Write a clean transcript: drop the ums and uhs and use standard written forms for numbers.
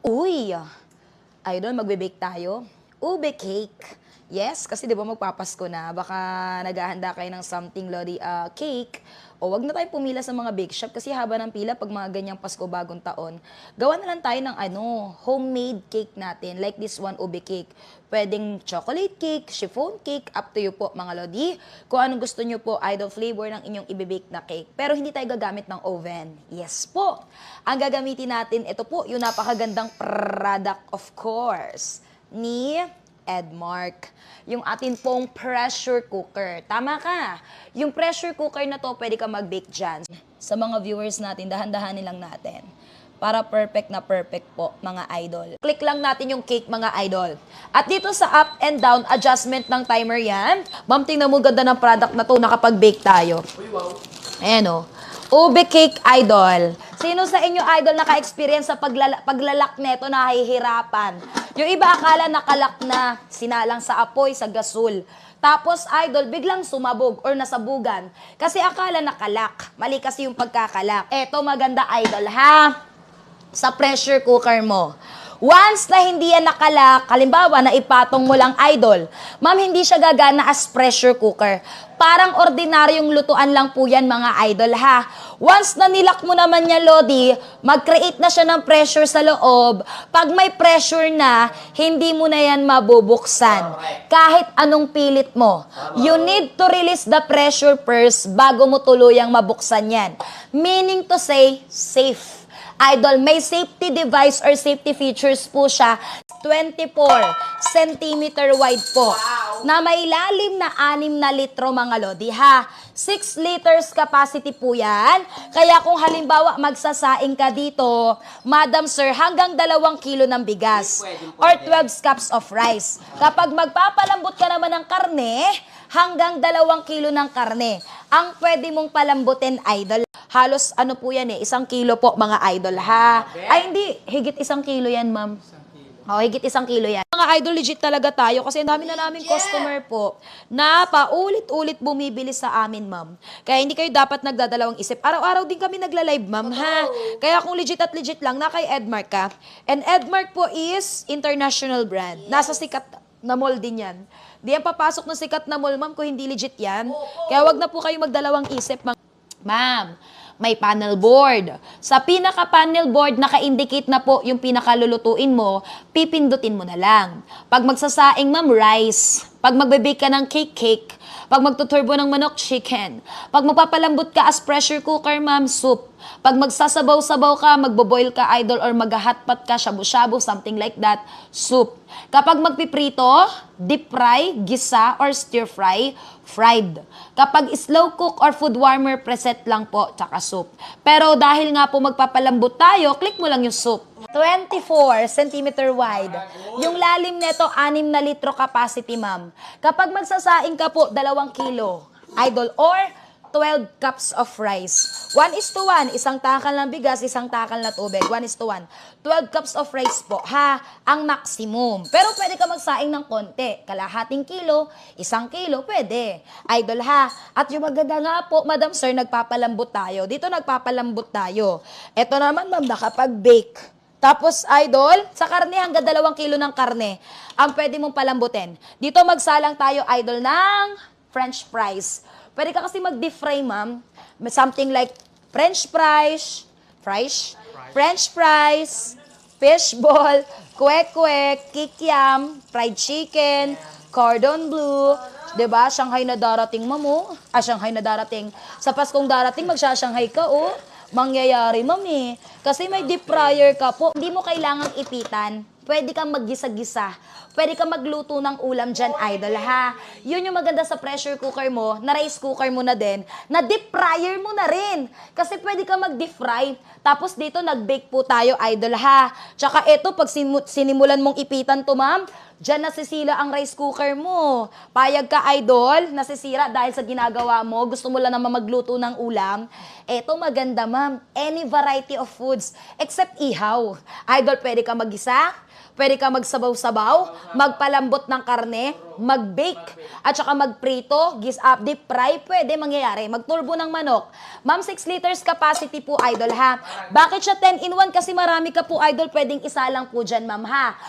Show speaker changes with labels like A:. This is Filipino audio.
A: Uy, idol, magbe-bake tayo. Ube cake. Yes, kasi 'di ba magpapasko na, baka naghahanda kayo ng something lodi cake. O wag na tayo pumila sa mga bake shop kasi haba ng pila pag mga ganyang Pasko bagong taon. Gawa na lang tayo ng homemade cake natin, like this one ube cake. Pwedeng chocolate cake, chiffon cake, up to you po mga lodi. Kung anong gusto nyo po, idol flavor ng inyong ibe-bake na cake. Pero hindi tayo gagamit ng oven. Yes po. Ang gagamitin natin, ito po, yung napakagandang product of course, ni Edmark. Yung atin pong pressure cooker. Tama ka. Yung pressure cooker na to, pwede ka mag-bake dyan. Sa mga viewers natin, dahan-dahanin lang natin. Para perfect na perfect po, mga idol. Click lang natin yung cake, mga idol. At dito sa up and down adjustment ng timer yan. Ma'am, tingnan mo ganda ng product na to, nakapag-bake tayo.
B: Uy, wow.
A: Ayan o. Ube cake, idol. Sino sa inyo, idol, naka-experience sa paglalak neto, nahihirapan? Yung iba akala nakalak na, sinalang sa apoy, sa gasol. Tapos, idol, biglang sumabog or nasabugan. Kasi akala nakalak. Mali kasi yung pagkakalak. Eto, maganda, idol, ha? Sa pressure cooker mo. Once na hindi yan nakalak, halimbawa na ipatong mo lang, idol, ma'am, hindi siya gagana as pressure cooker. Parang ordinaryong lutuan lang po yan, mga idol, ha? Once na nilak mo naman niya, Lodi, mag-create na siya ng pressure sa loob. Pag may pressure na, hindi mo na yan mabubuksan. Kahit anong pilit mo. You need to release the pressure first bago mo tuluyang mabuksan yan. Meaning to say, safe. Idol, may safety device or safety features po siya. 24 centimeter wide po. Na may lalim na 6 na litro, mga lodi, ha? 6 liters capacity po yan. Kaya kung halimbawa magsasaing ka dito, Madam Sir, hanggang 2 kilo ng bigas. Or 12 cups of rice. Kapag magpapalambot ka naman ng karne, hanggang 2 kilo ng karne. Ang pwede mong palambutin, idol. Halos ano po yan 1 kilo po, mga idol, ha? Ay hindi, higit 1 kilo yan, ma'am. Oh, higit 1 kilo yan. Mga idol, legit talaga tayo kasi ang dami na naming customer po na paulit-ulit bumibili sa amin, ma'am. Kaya hindi kayo dapat nagdadalawang isip. Araw-araw din kami nagla-live, ma'am, ha? Kaya kung legit at legit lang, na kay Edmark ka. And Edmark po is international brand. Nasa sikat na mall din yan. Di yan papasok na sikat na mall, ma'am, kung hindi legit yan. Kaya wag na po kayo magdalawang isip, ma'am. Ma'am, may panel board. Sa pinaka-panel board, naka-indicate na po yung pinakalulutuin mo, pipindutin mo na lang. Pag magsasaing, ma'am, rice. Pag magbe-bake ka ng cake. Pag magtuturbo ng manok, chicken. Pag magpapalambot ka as pressure cooker, ma'am, soup. Pag magsasabaw-sabaw ka, magbo-boil ka, idol, or mag-hotpot ka, shabu-shabu, something like that, soup. Kapag magpiprito, deep fry, gisa, or stir fry, fried. Kapag slow cook or food warmer, preset lang po, tsaka soup. Pero dahil nga po magpapalambot tayo, click mo lang yung soup. 24 centimeter wide. Yung lalim nito, 6 na litro capacity, ma'am. Kapag magsasaing ka po, 2 kilo, idol, or 12 cups of rice. 1:1, isang takal ng bigas, isang takal na tubig. 1:1. 12 cups of rice po, ha? Ang maximum. Pero pwede ka magsaing ng konti. Kalahating kilo, 1 kilo, pwede. Idol, ha? At yung maganda nga po, Madam Sir, nagpapalambot tayo. Dito nagpapalambot tayo. Ito naman, ma'am, nakapag-bake. Tapos, idol, sa karne, hanggang 2 kilo ng karne, ang pwede mong palambutin. Dito magsalang tayo, idol, ng French fries. Pwede ka kasi mag-deep fry, ma'am. Something like French fries, fishball, kwek-kwek, kikiam, fried chicken, cordon bleu, 'di ba? Shanghai na darating, mamo. Shanghai na darating. Sa Paskong darating, magsha-Shanghai ka, oh. Mangyayari, mami. Kasi may deep fryer ka po. Hindi mo kailangang ipitan. Pwede kang maggisa-gisa. Pwede kang magluto ng ulam dyan, idol, ha? Yun yung maganda sa pressure cooker mo, na rice cooker mo na din, na deep fryer mo na rin. Kasi pwede kang mag-deep fry. Tapos dito, nag-bake po tayo, idol, ha? Tsaka ito, pag sinimulan mong ipitan to, ma'am, dyan nasisira ang rice cooker mo. Payag ka, idol, nasisira dahil sa ginagawa mo, gusto mo lang naman magluto ng ulam. Eto maganda, ma'am. Any variety of foods, except ihaw. Idol, pwede ka mag-isa, Pwede ka magsabaw-sabaw, magpalambot ng karne, mag-bake, at saka magprito, deep fry, pwede mangyayari. Magturbo ng manok. Ma'am, 6 liters capacity po, idol, ha? Bakit siya 10 in 1? Kasi marami ka po, idol, pwedeng isa lang po dyan, ma'am, ha?